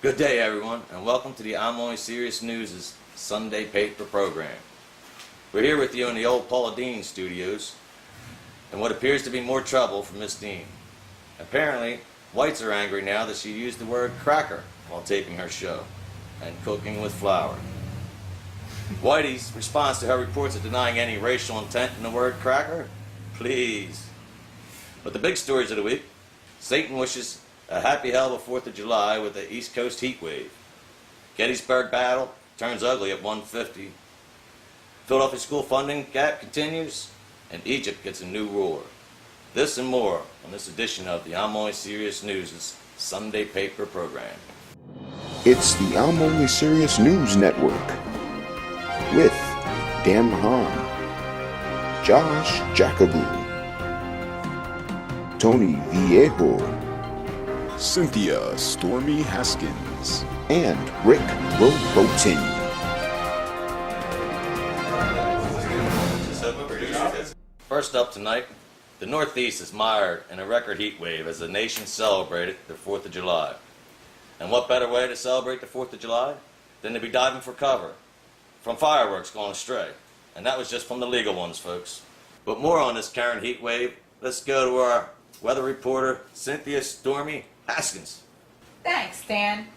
Good day, everyone, and welcome to the I'm Only Serious News' Sunday paper program. We're here with you in the old Paula Dean studios, and what appears to be more trouble for Miss Dean. Apparently, whites are angry now that she used the word cracker while taping her show, and cooking with flour. Whitey's response to her reports of denying any racial intent in the word cracker? Please. But the big stories of the week: Satan wishes a happy hell of a 4th of July with the East Coast heat wave. Gettysburg battle turns ugly at 150. Philadelphia school funding gap continues, and Egypt gets a new roar. This and more on this edition of the I'm Only Serious News' Sunday paper program. It's the I'm Only Serious News Network with Dan Mahan, Josh Jacobin, Tony Viejo, Cynthia Stormy Haskins, and Rick Robotin. First up tonight, the Northeast is mired in a record heat wave as the nation celebrated the 4th of July. And what better way to celebrate the 4th of July than to be diving for cover from fireworks gone astray? And that was just from the legal ones, folks. But more on this current heat wave, let's go to our weather reporter, Cynthia Stormy Haskins. Thanks, Dan.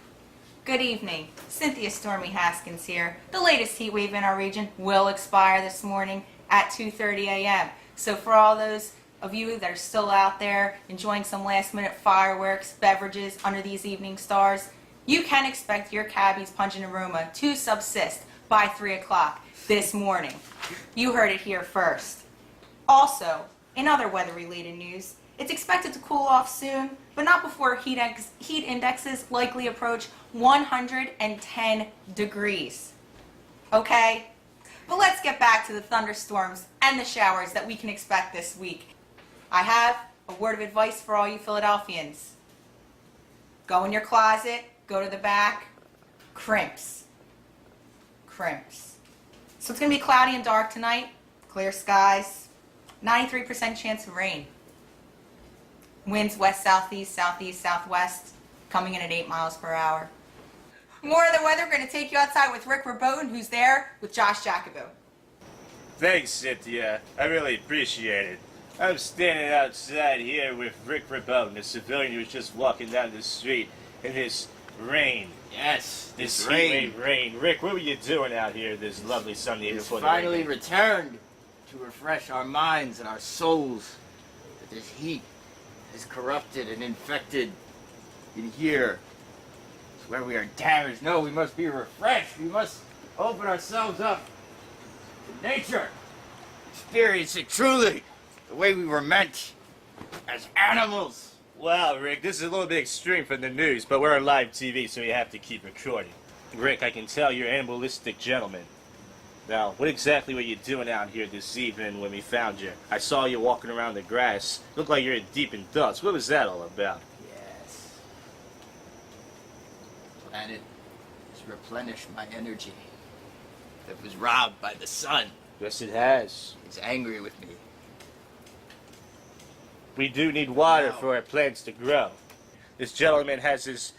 Good evening. Cynthia Stormy Haskins here. The latest heat wave in our region will expire this morning at 2:30 a.m. So for all those of you that are still out there enjoying some last-minute fireworks, beverages under these evening stars, you can expect your cabbie's pungent aroma to subsist by 3 o'clock this morning. You heard it here first. Also, in other weather-related news, it's expected to cool off soon, but not before heat indexes likely approach 110 degrees. Okay? But let's get back to the thunderstorms and the showers that we can expect this week. I have a word of advice for all you Philadelphians. Go in your closet, go to the back, crimps. Crimps. So it's going to be cloudy and dark tonight, clear skies, 93% chance of rain. Winds west, southeast, southeast, southwest, coming in at 8 miles per hour. More of the weather, we're going to take you outside with Rick Robotin, who's there with Josh Jacobo. Thanks, Cynthia. I really appreciate it. I'm standing outside here with Rick Robotin, a civilian who was just walking down the street in this rain. Yes, This rain. heat wave rain. Rick, what were you doing out here this lovely Sunday It's before the finally rain? returned to refresh our minds and our souls. That this heat is corrupted and infected in here. It's where we are damaged. No, we must be refreshed. We must open ourselves up to nature. Experience it truly, the way we were meant as animals. Wow, Rick, this is a little bit extreme from the news, but we're on live TV, so you have to keep recording. Rick, I can tell you're an animalistic gentleman. Now, what exactly were you doing out here this evening when we found you? I saw you walking around the grass. Looked like you're deep in dust. What was that all about? Yes. The planet has replenished my energy that was robbed by the sun. Yes, it has. It's angry with me. We do need water Wow. for our plants to grow. This gentleman has his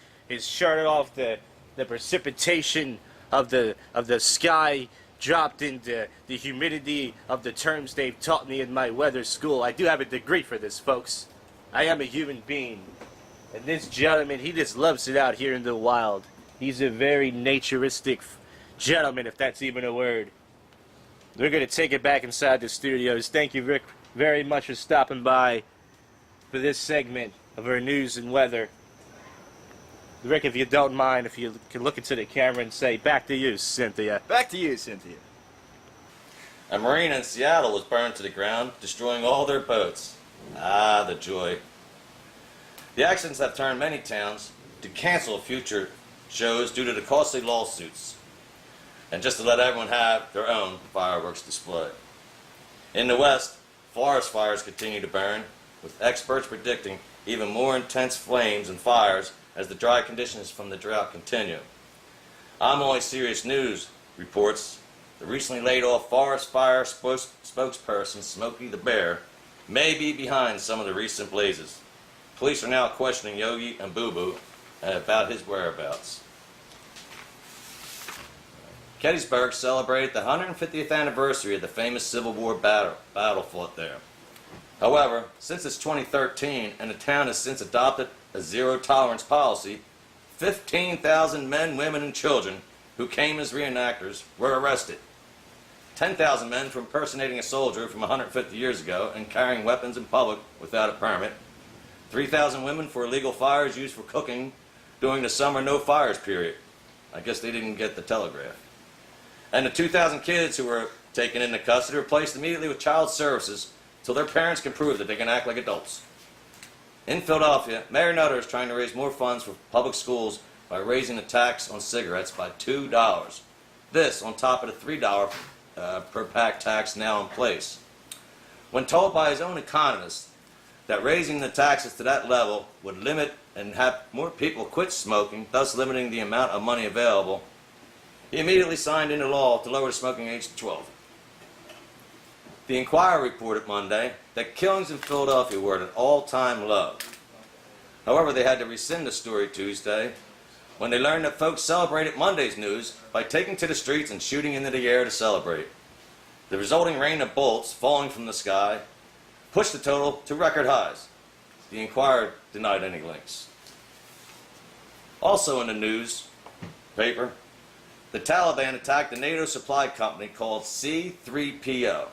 shirt off. The precipitation of the sky dropped into the humidity of the terms they've taught me in my weather school. I do have a degree for this, folks. I am a human being. And this gentleman, he just loves it out here in the wild. He's a very naturistic gentleman, if that's even a word. We're going to take it back inside the studios. Thank you, Rick, very much for stopping by for this segment of our news and weather. Rick, if you don't mind, if you can look into the camera and say, back to you, Cynthia. Back to you, Cynthia. A marina in Seattle was burned to the ground, destroying all their boats. Ah, the joy. The accidents have turned many towns to cancel future shows due to the costly lawsuits, and just to let everyone have their own fireworks display. In the West, forest fires continue to burn, with experts predicting even more intense flames and fires as the dry conditions from the drought continue. I'm Only Serious News reports the recently laid off forest fire spokesperson Smokey the Bear may be behind some of the recent blazes. Police are now questioning Yogi and Boo Boo about his whereabouts. Gettysburg celebrated the 150th anniversary of the famous Civil War battle fought there. However, since it's 2013 and the town has since adopted a zero-tolerance policy, 15,000 men, women, and children who came as reenactors were arrested. 10,000 men for impersonating a soldier from 150 years ago and carrying weapons in public without a permit. 3,000 women for illegal fires used for cooking during the summer no-fires period. I guess they didn't get the telegraph. And the 2,000 kids who were taken into custody were placed immediately with child services till their parents can prove that they can act like adults. In Philadelphia, Mayor Nutter is trying to raise more funds for public schools by raising the tax on cigarettes by $2. This on top of the $3 per pack tax now in place. When told by his own economist that raising the taxes to that level would limit and have more people quit smoking, thus limiting the amount of money available, he immediately signed into law to lower the smoking age to 12. The Inquirer reported Monday that killings in Philadelphia were at an all-time low. However, they had to rescind the story Tuesday when they learned that folks celebrated Monday's news by taking to the streets and shooting into the air to celebrate. The resulting rain of bullets falling from the sky pushed the total to record highs. The Inquirer denied any links. Also in the news paper, the Taliban attacked a NATO supply company called C3PO,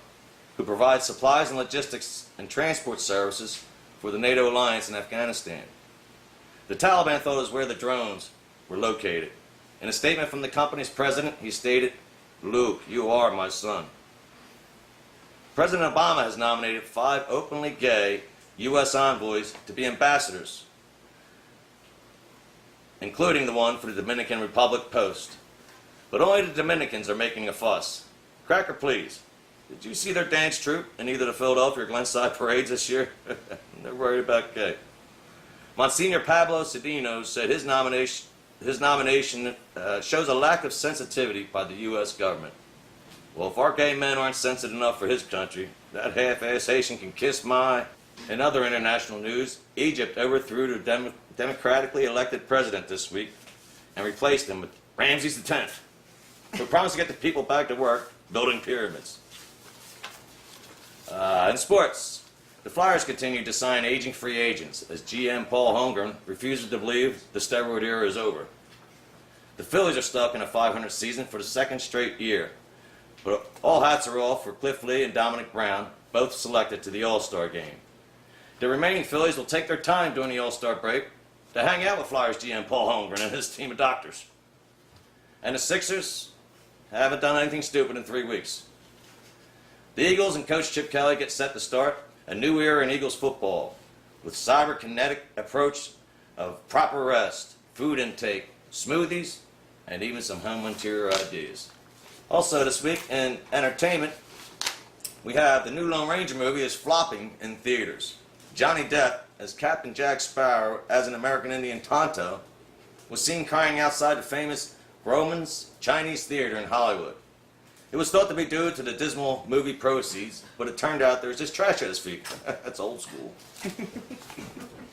who provides supplies and logistics and transport services for the NATO alliance in Afghanistan. The Taliban thought it was where the drones were located. In a statement from the company's president, he stated, "Luke, you are my son." President Obama has nominated 5 openly gay U.S. envoys to be ambassadors, including the one for the Dominican Republic Post. But only the Dominicans are making a fuss. Cracker, please. Did you see their dance troupe in either the Philadelphia or Glenside parades this year? They're worried about gay. Monsignor Pablo Cedino said his nomination shows a lack of sensitivity by the U.S. government. Well, if our gay men aren't sensitive enough for his country, that half-ass Haitian can kiss my... In other international news, Egypt overthrew the democratically elected president this week and replaced him with Ramses X, who promised to get the people back to work building pyramids. In sports, the Flyers continue to sign aging free agents as GM Paul Holmgren refuses to believe the steroid era is over. The Phillies are stuck in a .500 season for the second straight year, but all hats are off for Cliff Lee and Dominic Brown, both selected to the All-Star game. The remaining Phillies will take their time during the All-Star break to hang out with Flyers GM Paul Holmgren and his team of doctors. And the Sixers haven't done anything stupid in 3 weeks. The Eagles and Coach Chip Kelly get set to start a new era in Eagles football with cyberkinetic approach of proper rest, food intake, smoothies, and even some home interior ideas. Also this week in entertainment, we have the new Lone Ranger movie is flopping in theaters. Johnny Depp as Captain Jack Sparrow as an American Indian Tonto was seen crying outside the famous Grauman's Chinese Theater in Hollywood. It was thought to be due to the dismal movie proceeds, but it turned out there was just trash at his feet. That's old school.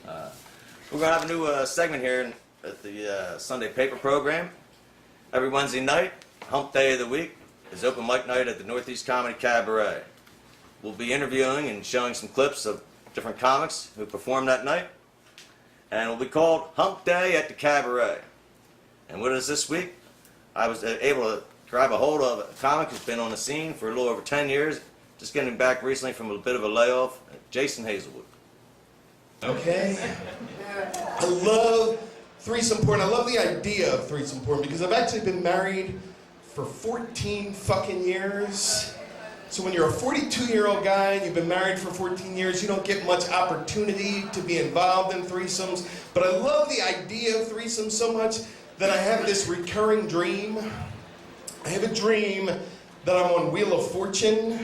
We're going to have a new segment here at the Sunday Paper program. Every Wednesday night, hump day of the week, is open mic night at the Northeast Comedy Cabaret. We'll be interviewing and showing some clips of different comics who performed that night. And it will be called Hump Day at the Cabaret. And with us this week, I was able to grab a hold of a comic who's been on the scene for a little over 10 years, just getting back recently from a bit of a layoff, Jason Hazelwood. Okay? I love threesome porn. I love the idea of threesome porn because I've actually been married for 14 fucking years. So when you're a 42-year-old guy and you've been married for 14 years, you don't get much opportunity to be involved in threesomes. But I love the idea of threesomes so much that I have this recurring dream. I have a dream that I'm on Wheel of Fortune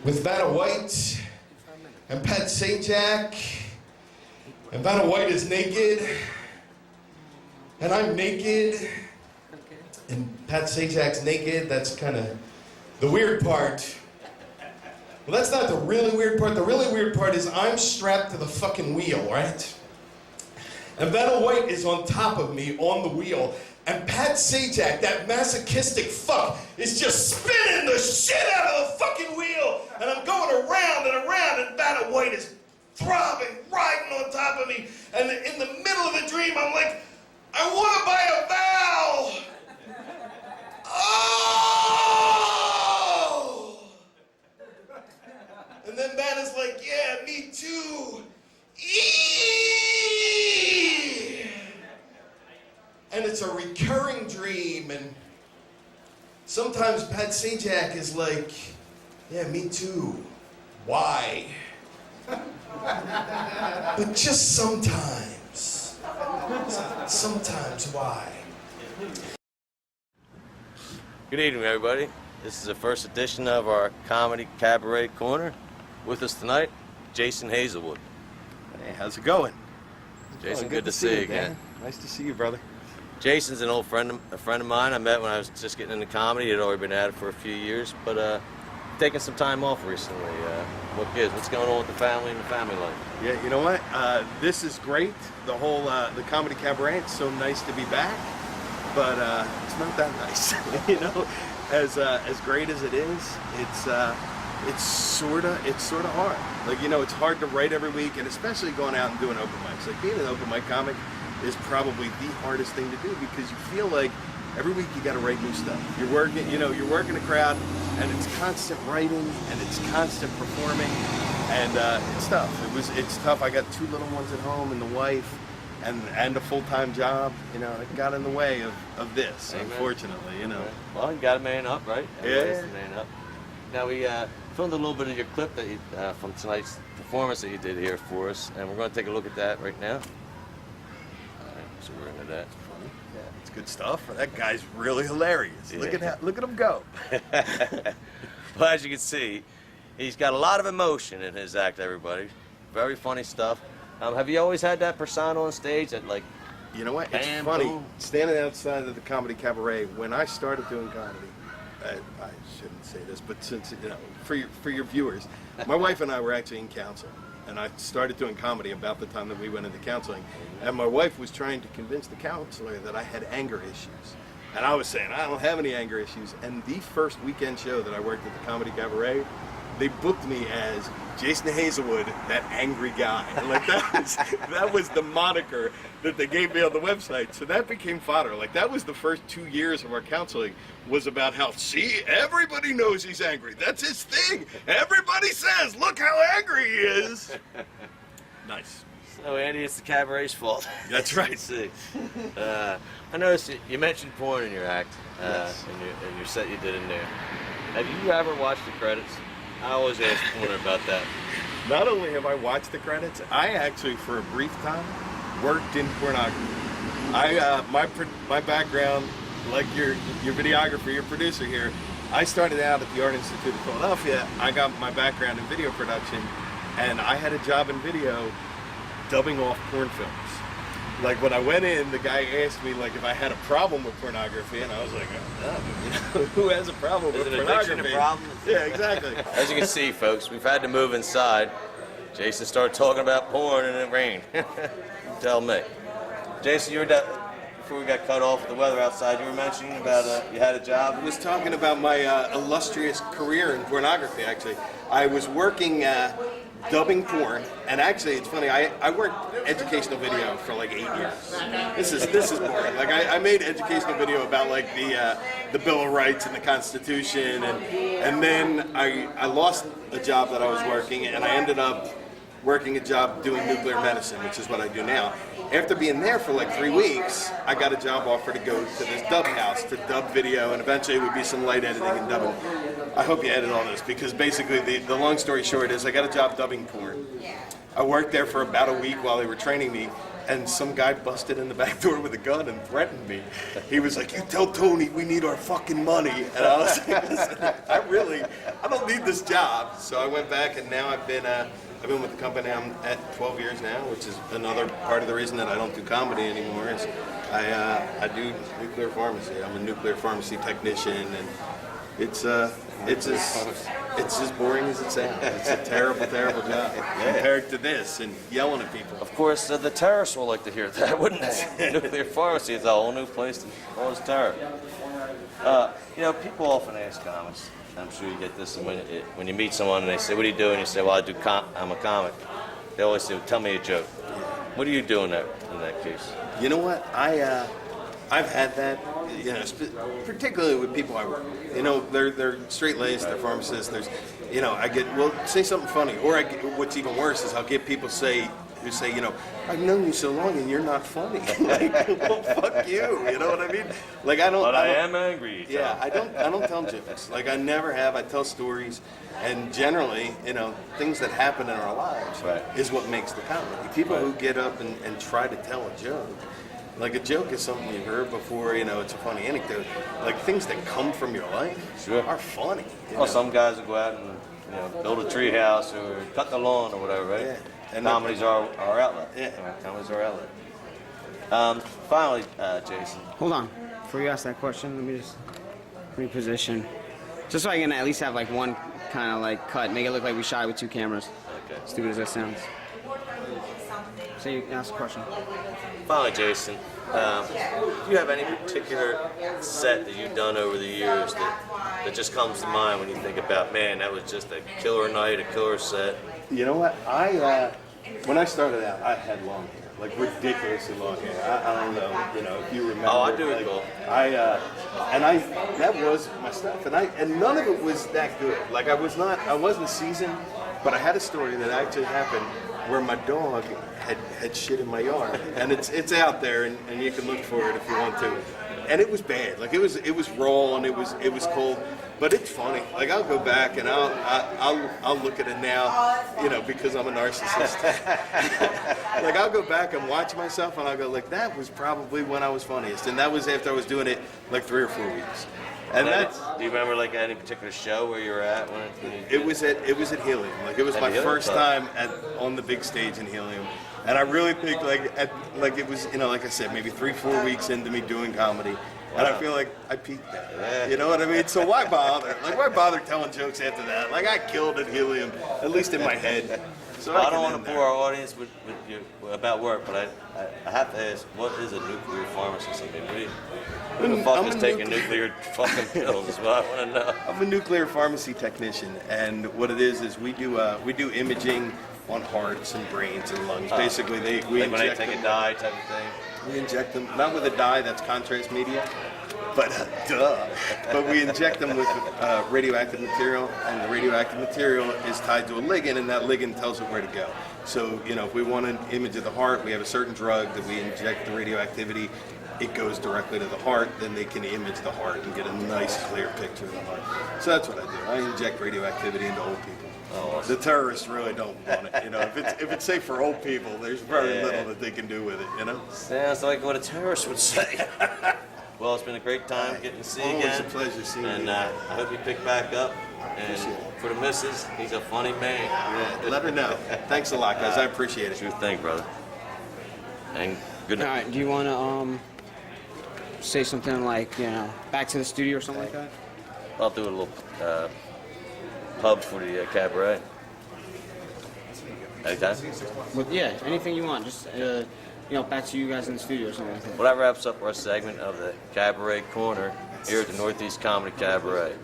with Vanna White and Pat Sajak. And Vanna White is naked. And I'm naked. And Pat Sajak's naked. That's kind of the weird part. Well, that's not the really weird part. The really weird part is I'm strapped to the fucking wheel, right? And Vanna White is on top of me on the wheel. And Pat Sajak, that masochistic fuck, is just spinning the shit out of the fucking wheel. And I'm going around and around, and Vanna White is throbbing, riding on top of me. And in the middle of the dream, I'm like, I want to buy a vowel. Oh! And then Vanna's like, yeah, me too. Eee! And it's a recurring dream, and sometimes Pat Sajak is like, yeah, me too. Why? But just sometimes. Sometimes why? Good evening, everybody. This is the first edition of our Comedy Cabaret Corner. With us tonight, Jason Hazelwood. Hey, how's it going? Jason, good to see you again. man. Nice to see you, brother. Jason's an old friend of mine. I met when I was just getting into comedy. He'd already been at it for a few years, but taking some time off recently. What gives? What's going on with the family and the family life? Yeah, you know what? This is great. The whole the comedy cabaret. It's so nice to be back, but it's not that nice. You know, as great as it is, it's sort of hard. Like, you know, it's hard to write every week, and especially going out and doing open mics. Like, being an open mic comic is probably the hardest thing to do, because you feel like every week you got to write new stuff. You're working a crowd, and it's constant writing and it's constant performing, and it's tough. It's tough. I got 2 little ones at home and the wife, and a full-time job. You know, it got in the way of this. Amen. Unfortunately, you know. Well, you got to man up, right? Everybody has to man up. Now we filmed a little bit of your clip that you, from tonight's performance that you did here for us, and we're going to take a look at that right now. So we're into that. Yeah, it's good stuff. That guy's really hilarious. Yeah. Look at him go. Well, as you can see, he's got a lot of emotion in his act, everybody. Very funny stuff. Have you always had that persona on stage that, like, You know what? It's bam, funny. boom? Standing outside of the comedy cabaret, when I started doing comedy, I shouldn't say this, but since, you know, for your viewers, my wife and I were actually in counseling, and I started doing comedy about the time that we went into counseling, and my wife was trying to convince the counselor that I had anger issues, and I was saying I don't have any anger issues. And the first weekend show that I worked at the comedy cabaret, they booked me as Jason Hazelwood, that angry guy. And like that was the moniker that they gave me on the website. So that became fodder. Like, that was the first 2 years of our counseling, was about how, see, everybody knows he's angry. That's his thing. Everybody says, look how angry he is. Nice. So, Andy, it's the cabaret's fault. That's right. Let's see. I noticed you mentioned porn in your act, Yes. in your set you did in there. Have you ever watched the credits? I always ask Porter about that. Not only have I watched the credits, I actually, for a brief time, worked in pornography. My background, like your videographer, your producer here, I started out at the Art Institute of Philadelphia. I got my background in video production, and I had a job in video dubbing off porn films. Like, when I went in, the guy asked me, like, if I had a problem with pornography, and I was like, you know, who has a problem with Is an pornography? addiction a problem? Yeah, exactly. As you can see, folks, we've had to move inside. Jason started talking about porn and it rained. Tell me. Jason, you were before we got cut off with the weather outside, you were mentioning about you had a job. I was talking about my illustrious career in pornography, actually. I was working dubbing porn, and actually, it's funny, I worked educational video for like 8 years. This is boring. Like, I made educational video about, like, the Bill of Rights and the Constitution, and then I lost a job that I was working, and I ended up working a job doing nuclear medicine, which is what I do now. After being there for like 3 weeks, I got a job offer to go to this dub house to dub video, and eventually it would be some light editing and dubbing. I hope you edit all this, because basically the long story short is I got a job dubbing porn. I worked there for about a week while they were training me, and some guy busted in the back door with a gun and threatened me. He was like, "You tell Tony we need our fucking money." And I was like, "Listen, I don't need this job." So I went back, and now I've been with the company. I'm at 12 years now, which is another part of the reason that I don't do comedy anymore. Is I do nuclear pharmacy. I'm a nuclear pharmacy technician, and It's as boring as it sounds. It's a terrible, terrible job compared to this and yelling at people. Of course, the terrorists will like to hear that, wouldn't they? Nuclear pharmacy is a whole new place to cause terror. You know, people often ask comics. I'm sure you get this when you meet someone and they say, "What do you do?" And you say, "Well, I'm a comic." They always say, "Tell me a joke." What do you do in that case? You know what? I've had that. You know, particularly with people I work with. You know, they're straight-laced, they're pharmacists. I get, well, say something funny, or what's even worse is I'll get people who say, you know, I've known you so long and you're not funny. Like, well, fuck you. You know what I mean? Like I don't. But I am angry. Yeah, I don't tell jokes. Like I never have. I tell stories, and generally, you know, things that happen in our lives is what makes the comedy. People who get up and try to tell a joke. Like a joke is something you've heard before, you know, it's a funny anecdote. Like things that come from your life are funny. Well, some guys will go out and build a tree house or cut the lawn or whatever, right? Yeah. And comedy's our outlet. Yeah. Comedy's our outlet. Finally, Jason. Hold on. Before you ask that question, let me just reposition. Just so I can at least have like one kind of like cut, make it look like we shot with two cameras. Okay. Stupid as that sounds. So you ask the question. Finally, Jason, do you have any particular set that you've done over the years that just comes to mind when you think about, man, that was just a killer night, a killer set? You know what? When I started out, I had long hair, like ridiculously long hair. I don't know, you know, if you remember. Oh, I do like, recall. That was my stuff, and none of it was that good. Like I wasn't seasoned, but I had a story that actually happened where my dog had shit in my yard, and it's out there, and you can look for it if you want to. And it was bad. Like it was raw and it was cold, but it's funny. Like I'll go back and I'll look at it now, you know, because I'm a narcissist. Like I'll go back and watch myself and I'll go like, that was probably when I was funniest, and that was after I was doing it like 3 or 4 weeks. And that's. Do you remember like any particular show where you were at when it was at Helium. Like it was my first time on the big stage in Helium. And I really think like it was, you know, like I said, maybe 3-4 weeks into me doing comedy. And I feel like I peaked there. Yeah. You know what I mean? So why bother? Like why bother telling jokes after that? Like I killed at Helium, at least in my head. So I don't want to bore our audience with you about work, but I have to ask, what is a nuclear pharmacist? I mean, who the fuck is taking nuclear fucking pills is what I want to know. I'm a nuclear pharmacy technician, and what it is we do imaging on hearts and brains and lungs. Basically, we like when they inject take them, a dye type of thing. We inject them not with a dye that's contrast media, but But we inject them with radioactive material, and the radioactive material is tied to a ligand, and that ligand tells it where to go. So, you know, if we want an image of the heart, we have a certain drug that we inject the radioactivity. It goes directly to the heart, then they can image the heart and get a nice, clear picture of the heart. So that's what I do. I inject radioactivity into old people. Oh, the terrorists really don't want it. You know, if it's safe for old people, there's very little that they can do with it. You know. Sounds like what a terrorist would say. Well, it's been a great time getting to see you again. Always a pleasure seeing you. And I hope you pick back up. And for the missus, he's a funny man. Yeah, let her know. Thanks a lot, guys. I appreciate it. Sure thing, brother. And good night. All right. Do you want to say something like, you know, back to the studio or something like that? I'll do a little pub for the cabaret. Anytime? Well, yeah, anything you want. Just, you know, back to you guys in the studio or something like that. Well, that wraps up our segment of the Cabaret Corner here at the Northeast Comedy Cabaret.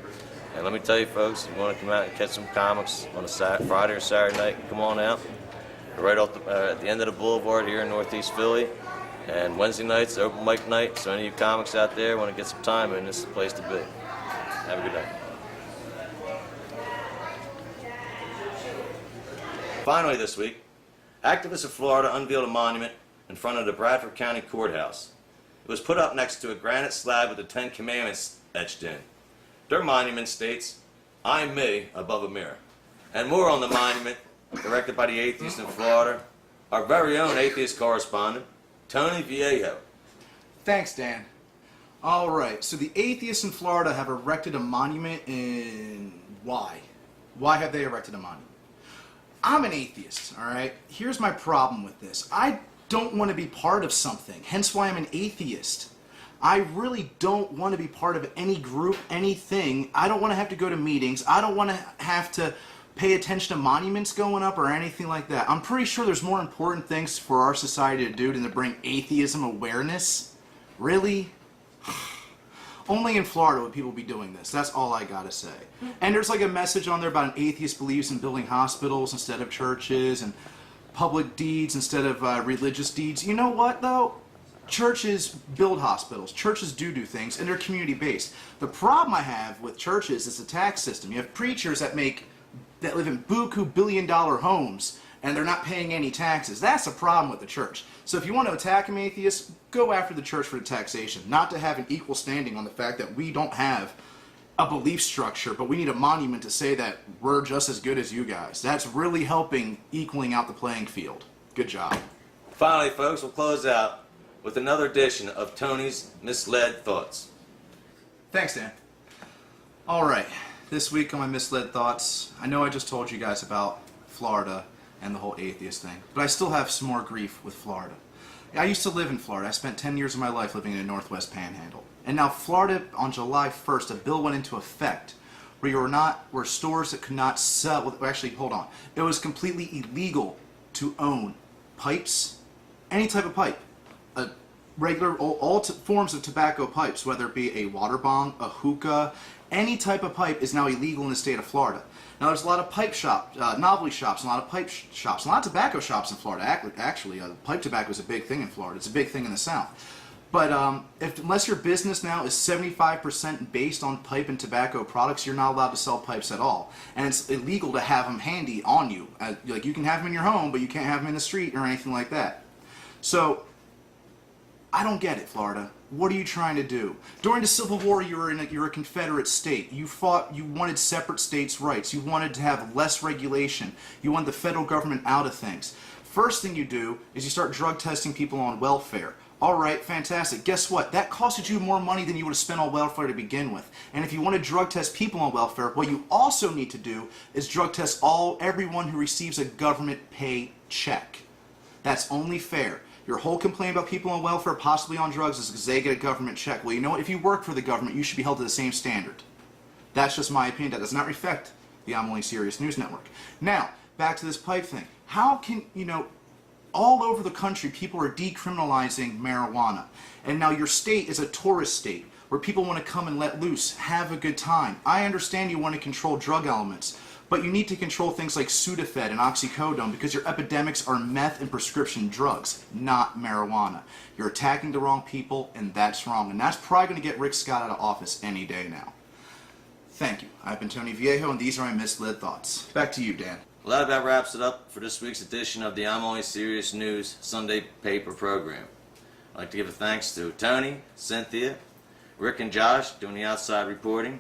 And let me tell you, folks, if you want to come out and catch some comics on a Friday or Saturday night, come on out. We're right off at the end of the boulevard here in Northeast Philly. And Wednesday nights, open mic night, so any of you comics out there want to get some time in, this is the place to be. Have a good night. Finally this week, activists of Florida unveiled a monument in front of the Bradford County Courthouse. It was put up next to a granite slab with the 10 Commandments etched in. Their monument states, "I'm me above a mirror." And more on the monument, erected by the atheists in Florida, our very own atheist correspondent, Tony Viejo. Thanks, Dan. All right, so the atheists in Florida have erected a monument in... Why? Why have they erected a monument? I'm an atheist, all right? Here's my problem with this. I don't want to be part of something, hence why I'm an atheist. I really don't want to be part of any group, anything. I don't want to have to go to meetings. I don't want to have to pay attention to monuments going up or anything like that. I'm pretty sure there's more important things for our society to do than to bring atheism awareness. Really? Only in Florida would people be doing this. That's all I gotta say. And there's like a message on there about an atheist believes in building hospitals instead of churches and public deeds instead of religious deeds. You know what though? Churches build hospitals. Churches do things, and they're community-based. The problem I have with churches is the tax system. You have preachers that live in buku billion-dollar homes, and they're not paying any taxes. That's a problem with the church. So if you want to attack an atheist, go after the church for the taxation, not to have an equal standing on the fact that we don't have a belief structure, but we need a monument to say that we're just as good as you guys. That's really helping equaling out the playing field. Good job. Finally, folks, we'll close out with another edition of Tony's Misled Thoughts. Thanks, Dan. All right, this week on my Misled Thoughts, I know I just told you guys about Florida and the whole atheist thing, but I still have some more grief with Florida. I used to live in Florida. I spent 10 years of my life living in the Northwest Panhandle. And now Florida, on July 1st, a bill went into effect where stores that could not sell, well, actually, hold on. It was completely illegal to own pipes, any type of pipe, regular, all forms of tobacco pipes, whether it be a water bong, a hookah, any type of pipe is now illegal in the state of Florida. Now there's a lot of pipe shops, novelty shops, a lot of pipe shops, a lot of tobacco shops in Florida. Actually, pipe tobacco is a big thing in Florida. It's a big thing in the South. But unless your business now is 75% based on pipe and tobacco products, you're not allowed to sell pipes at all. And it's illegal to have them handy on you. Like you can have them in your home, but you can't have them in the street or anything like that. So I don't get it, Florida. What are you trying to do? During the Civil War, you're a Confederate state. You wanted separate states' rights. You wanted to have less regulation. You wanted the federal government out of things. First thing you do is you start drug testing people on welfare. All right, fantastic. Guess what? That costed you more money than you would have spent on welfare to begin with. And if you want to drug test people on welfare, what you also need to do is drug test everyone who receives a government pay check. That's only fair. Your whole complaint about people on welfare, possibly on drugs, is because they get a government check. Well, you know what? If you work for the government, you should be held to the same standard. That's just my opinion. That does not reflect the I'm Only Serious News Network. Now, back to this pipe thing. How can, all over the country, people are decriminalizing marijuana. And now your state is a tourist state where people want to come and let loose, have a good time. I understand you want to control drug elements, but you need to control things like Sudafed and oxycodone because your epidemics are meth and prescription drugs, not marijuana. You're attacking the wrong people, and that's wrong. And that's probably going to get Rick Scott out of office any day now. Thank you. I've been Tony Viejo, and these are my Misled Thoughts. Back to you, Dan. Well, that about wraps it up for this week's edition of the I'm Only Serious News Sunday paper program. I'd like to give a thanks to Tony, Cynthia, Rick and Josh doing the outside reporting,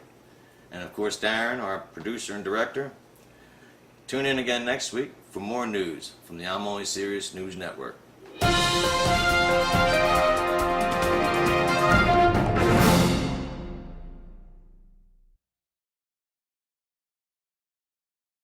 and of course Darren, our producer and director. Tune in again next week for more news from the I'm Only Serious News Network.